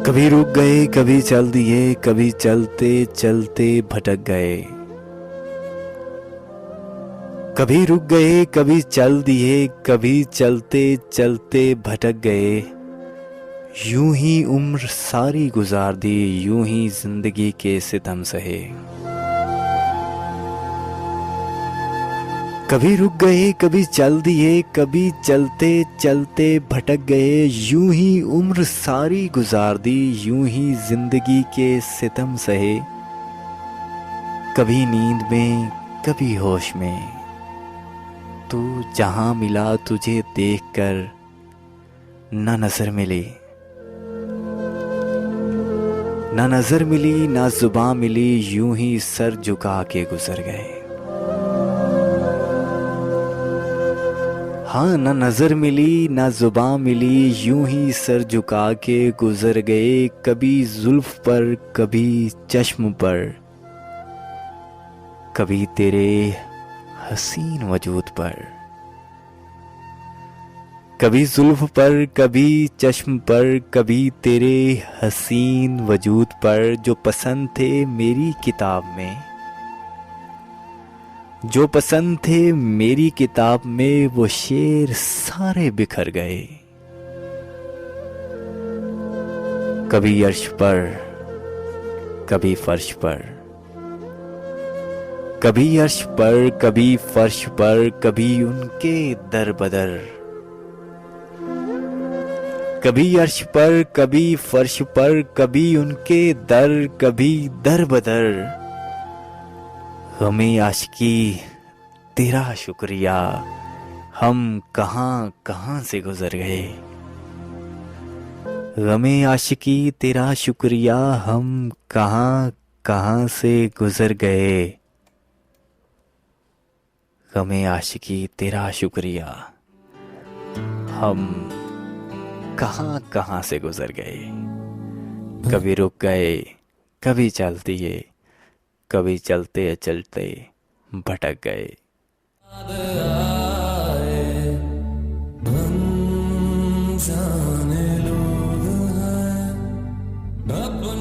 कभी रुक गए, कभी चल दिए, कभी चलते चलते भटक गए। कभी रुक गए, कभी चल दिए, कभी चलते चलते भटक गए। यूं ही उम्र सारी गुजार दी, यूं ही जिंदगी के सितम सहे। कभी रुक गए, कभी चल दिए, कभी चलते चलते भटक गए। यूं ही उम्र सारी गुजार दी, यूं ही जिंदगी के सितम सहे। कभी नींद में, कभी होश में, तू जहां मिला तुझे देखकर ना नजर मिली। ना नजर मिली, ना जुबां मिली, यूं ही सर झुका के गुजर गए। हाँ, ना नजर मिली, ना जुबां मिली, यूं ही सर झुका के गुजर गए। कभी जुल्फ पर, कभी चश्म पर, कभी तेरे हसीन वजूद पर। कभी जुल्फ पर, कभी चश्म पर, कभी तेरे हसीन वजूद पर। जो पसंद थे मेरी किताब में, जो पसंद थे मेरी किताब में, वो शेर सारे बिखर गए। कभी अर्श पर, कभी फर्श पर, कभी अर्श पर, कभी फर्श पर, कभी उनके दर बदर। कभी अर्श पर, कभी फर्श पर, कभी उनके दर, कभी दर बदर। हमें आशिकी तेरा शुक्रिया, हम कहां कहां से गुजर गए। हमें आशिकी तेरा शुक्रिया, हम कहां कहां से गुजर गए। हमें आशिकी तेरा शुक्रिया, हम कहां कहां से गुजर गए। कभी रुक गए, कभी चल दिए, कभी चलते चलते भटक गए। याद आए अनजाने लोग हैं अपने